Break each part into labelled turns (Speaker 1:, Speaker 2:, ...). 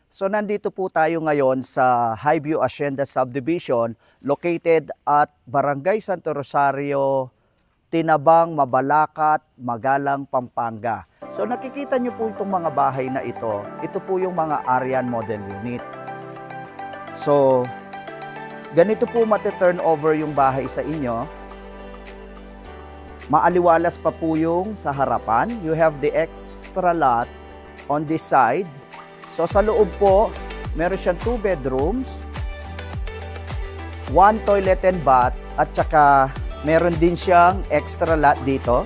Speaker 1: So nandito po tayo ngayon sa Highview Hacienda Subdivision located at Barangay Santo Rosario, Tinabang, Mabalacat, Magalang, Pampanga. So nakikita nyo po itong mga bahay na ito. Ito po yung mga Arian Model Unit. So ganito po mati-turn over yung bahay sa inyo. Maaliwalas pa po yung sa harapan. You have the extra lot on this side. So sa loob po, meron siyang 2 bedrooms, 1 toilet and bath, at saka meron din siyang extra lot dito.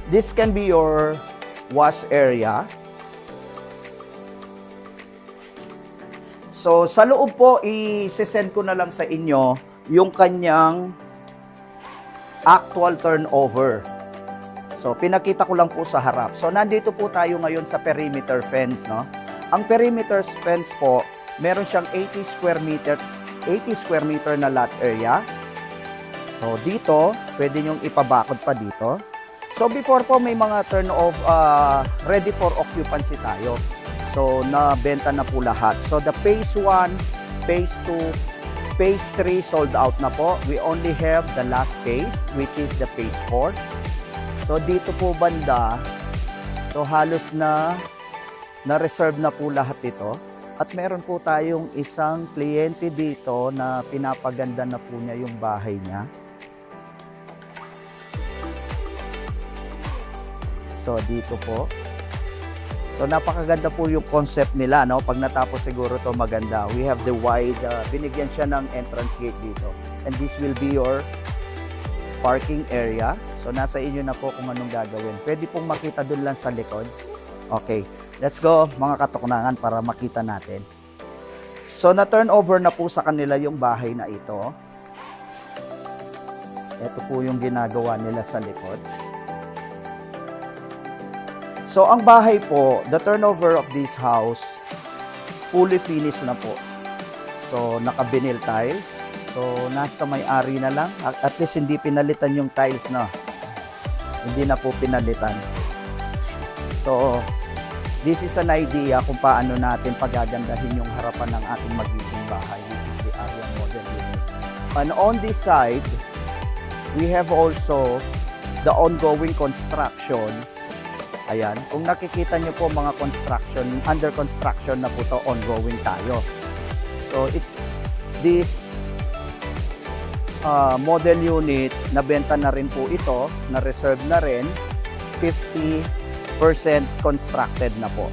Speaker 1: This can be your wash area. So sa loob po, i-send ko na lang sa inyo yung kanyang actual turnover. So, pinakita ko lang po sa harap. So, nandito po tayo ngayon sa perimeter fence, no? Ang perimeter fence po, meron siyang 80 square meter na lot area. So, dito, pwede nyong ipabakod pa dito. So, before po, may mga ready for occupancy tayo. So, nabenta na po lahat. So, the phase 1, phase 2, phase 3 sold out na po. We only have the last phase, which is the phase 4. So dito po banda, so halos na-reserve na po lahat ito. At meron po tayong isang kliyente dito na pinapaganda na po niya yung bahay niya. So dito po. So napakaganda po yung concept nila, no? Pag natapos siguro to maganda. We have the wide, binigyan siya ng entrance gate dito. And this will be your parking area. So nasa inyo na po kung anong gagawin. Pwede pong makita dun lang sa likod. Okay, let's go mga katuknangan para makita natin. So na-turn over na po sa kanila yung bahay na ito. Ito po yung ginagawa nila sa likod. So ang bahay po, the turnover of this house, fully finished na po. So naka-vinyl tiles. So, nasa may-ari na lang. At least hindi pinalitan yung tiles na. Hindi na po pinalitan. So, this is an idea kung paano natin pagagandahin yung harapan ng ating magiging bahay, which is the Arian Model Unit. And on this side, we have also the ongoing construction. Ayan. Kung nakikita nyo po mga construction, under construction na po to, ongoing tayo. So, this model unit, nabenta na rin po ito, na-reserve na rin, 50% constructed na po.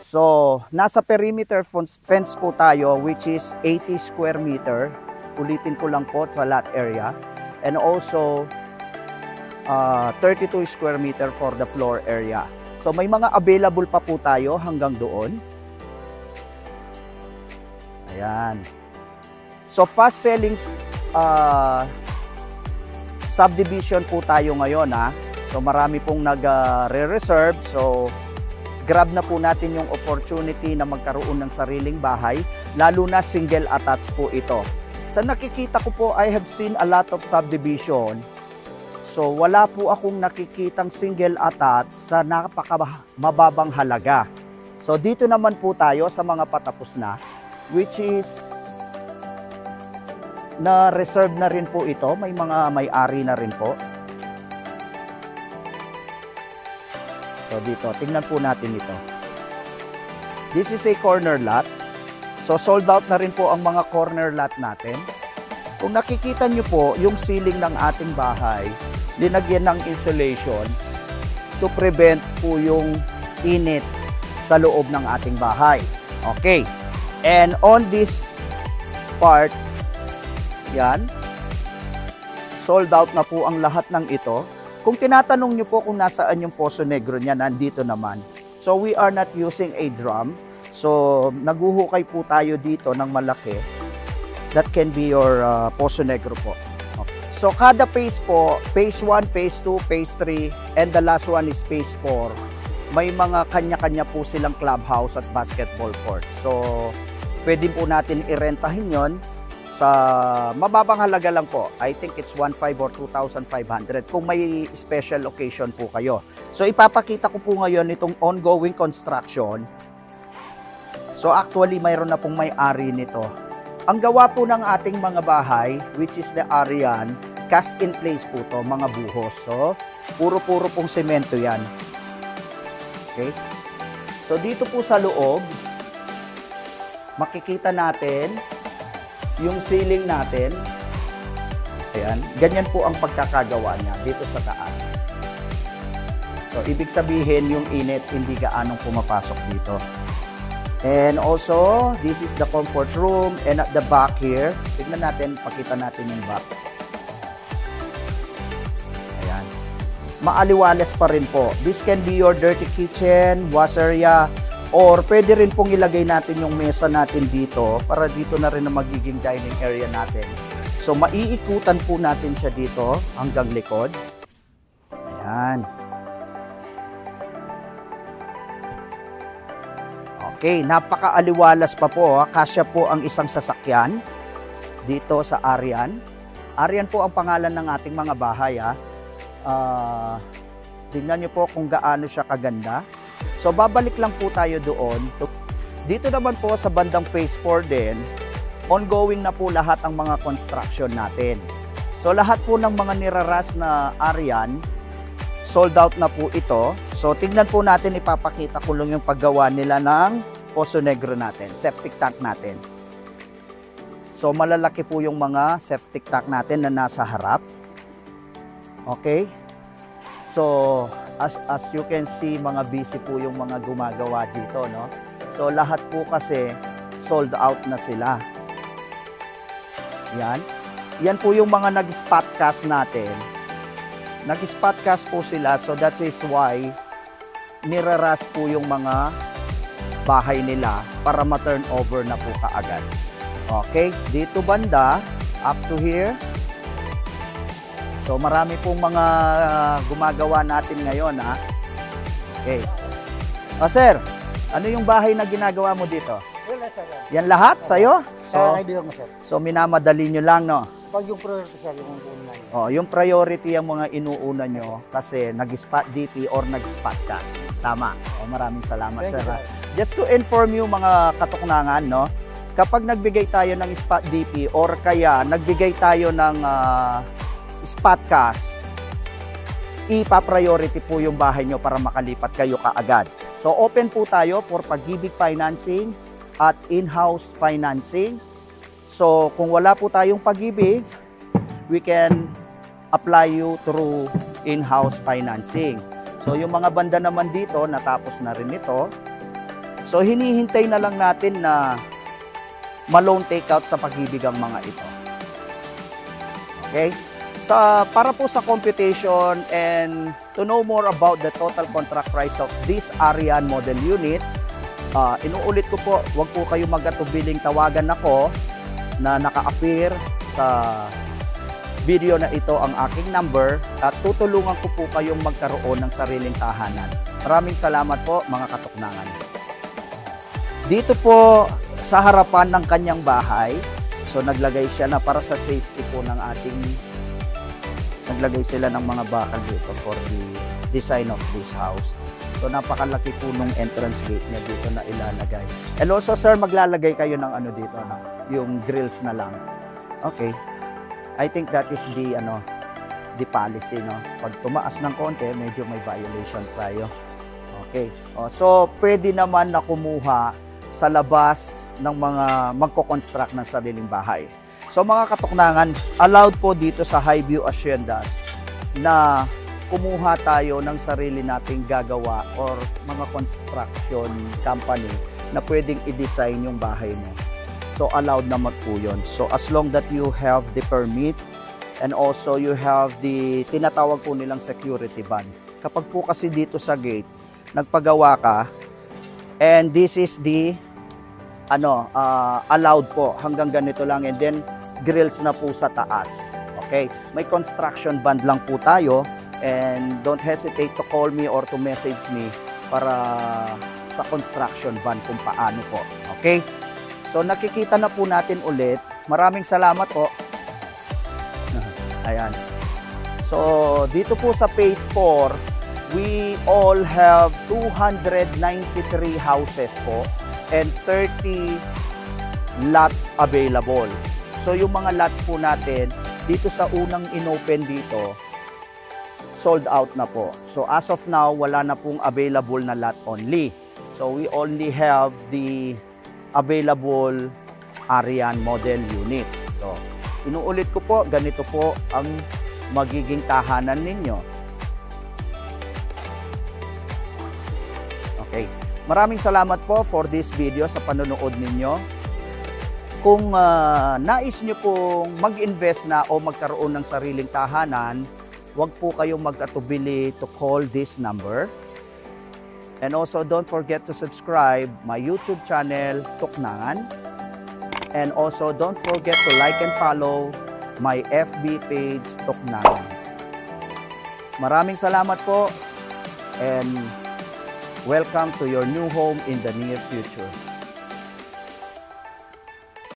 Speaker 1: So, nasa perimeter fence po tayo, which is 80 square meter. Ulitin ko lang po sa lot area. And also, 32 square meter for the floor area. So, may mga available pa po tayo hanggang doon. Ayan. So, fast selling subdivision po tayo ngayon, ha. So marami pong nag-re-reserve. So grab na po natin yung opportunity na magkaroon ng sariling bahay, lalo na single attached po ito. Sa nakikita ko po, I have seen a lot of subdivision. So wala po akong nakikitang single attached sa mababang halaga. So dito naman po tayo sa mga patapos na, which is na-reserve na rin po ito. May mga may-ari na rin po. So dito, tingnan po natin ito. This is a corner lot. So sold out na rin po ang mga corner lot natin. Kung nakikita nyo po, yung ceiling ng ating bahay, linagyan ng insulation to prevent po yung init sa loob ng ating bahay. Okay. And on this part, yan, sold out na po ang lahat ng ito. Kung tinatanong nyo po kung nasaan yung Poso Negro niya, nandito naman. So we are not using a drum. So naguhukay po tayo dito ng malaki. That can be your Poso Negro po. Okay. So kada phase po, phase 1, phase 2, phase 3, and the last one is phase 4. May mga kanya-kanya po silang clubhouse at basketball court. So pwede po natin irentahin yon sa mababang halaga lang po. I think it's 1,500 or 2,500 kung may special occasion po kayo. So ipapakita ko po ngayon itong ongoing construction. So actually mayroon na pong may-ari nito. Ang gawa po ng ating mga bahay, which is the Arian, cast in place po to, mga buhos. So puro-puro pong semento yan. Okay? So dito po sa loob, makikita natin yung ceiling natin. Ayan, ganyan po ang pagkakagawa niya dito sa taas. So, ibig sabihin yung init hindi gaanong pumapasok dito. And also, this is the comfort room, and at the back here, tignan natin, pakita natin yung back. Ayan. Maaliwalas pa rin po. This can be your dirty kitchen, wash area, or pwede rin pong ilagay natin yung mesa natin dito para dito na rin na magiging dining area natin. So, maiikutan po natin siya dito hanggang likod. Ayan. Okay, napakaaliwalas pa po. Kasya po ang isang sasakyan dito sa Arian. Arian po ang pangalan ng ating mga bahay. Tingnan nyo po kung gaano siya kaganda. So, babalik lang po tayo doon. Dito naman po sa bandang phase 4 din, ongoing na po lahat ang mga construction natin. So, lahat po ng mga niraras na Arian, sold out na po ito. So, tignan po natin, ipapakita ko lang yung paggawa nila ng Poso Negro natin, septic tank natin. So, malalaki po yung mga septic tank natin na nasa harap. Okay? So, as you can see, mga busy po yung mga gumagawa dito, no? So, lahat po kasi sold out na sila. Yan. Yan po yung mga nag-spot cast natin. Nag-spot cast po sila, so that is why niraras po yung mga bahay nila para ma-turn over na po kaagad. Okay? Dito banda, up to here. So, marami pong mga gumagawa natin ngayon, ha? Okay. O, sir, ano yung bahay na ginagawa mo dito? Yan lahat sa'yo? So, minamadali nyo lang, no?
Speaker 2: Pag yung priority, sir, yung una nyo.
Speaker 1: O, yung priority ang mga inuuna nyo kasi nag-spot DP or nag-spot cast. Tama. O, maraming salamat, sir. Just to inform you, mga katuknangan, no? Kapag nagbigay tayo ng spot DP or kaya nagbigay tayo ng spot cast, ipa-priority po yung bahay nyo para makalipat kayo kaagad. So, open po tayo for Pag-ibig Financing at in-house financing. So, kung wala po tayong Pag-ibig, we can apply you through in-house financing. So, yung mga banda naman dito, natapos na rin ito. So, hinihintay na lang natin na ma-loan takeout sa Pag-ibig ang mga ito. Okay? Para po sa computation and to know more about the total contract price of this Arian model unit, inuulit ko po, huwag po kayo mag-atubiling tawagan ako na naka-appear sa video na ito ang aking number at tutulungan ko po kayong magkaroon ng sariling tahanan. Maraming salamat po, mga katuknangan. Dito po sa harapan ng kanyang bahay, so naglagay siya na para sa safety po ng ating naglagay sila ng mga bakal dito for the design of this house. So napakalaki po nung entrance gate niya dito na ilalagay. And also, sir, maglalagay kayo ng ano dito, no? Yung grills na lang. Okay. I think that is the policy, no? Pag tumaas ng konti, medyo may violation tayo. Okay. So pwede naman na kumuha sa labas ng mga magko-construct ng sariling bahay. So mga katuknangan, allowed po dito sa Highview Haciendas na kumuha tayo ng sarili nating gagawa or mga construction company na pwedeng i-design yung bahay mo. So allowed naman po yun. So as long that you have the permit and also you have the tinatawag po nilang security ban. Kapag po kasi dito sa gate, nagpagawa ka and this is the allowed po hanggang ganito lang and then grills na po sa taas. Okay? May construction band lang po tayo and don't hesitate to call me or to message me para sa construction band kung paano po. Okay? So nakikita na po natin ulit maraming salamat po. Ayan. So, dito po sa phase 4, we all have 293 houses po and 30 lots available. So, yung mga lots po natin, dito sa unang inopen dito, sold out na po. So, as of now, wala na pong available na lot only. So, we only have the available Arian model unit. So, inuulit ko po, ganito po ang magiging tahanan ninyo. Okay. Maraming salamat po for this video sa panonood ninyo. Kung nais nyo pong mag-invest na o magkaroon ng sariling tahanan, huwag po kayong mag-atubili to call this number. And also, don't forget to subscribe my YouTube channel, Tuknangan. And also, don't forget to like and follow my FB page, Tuknangan. Maraming salamat po and welcome to your new home in the near future.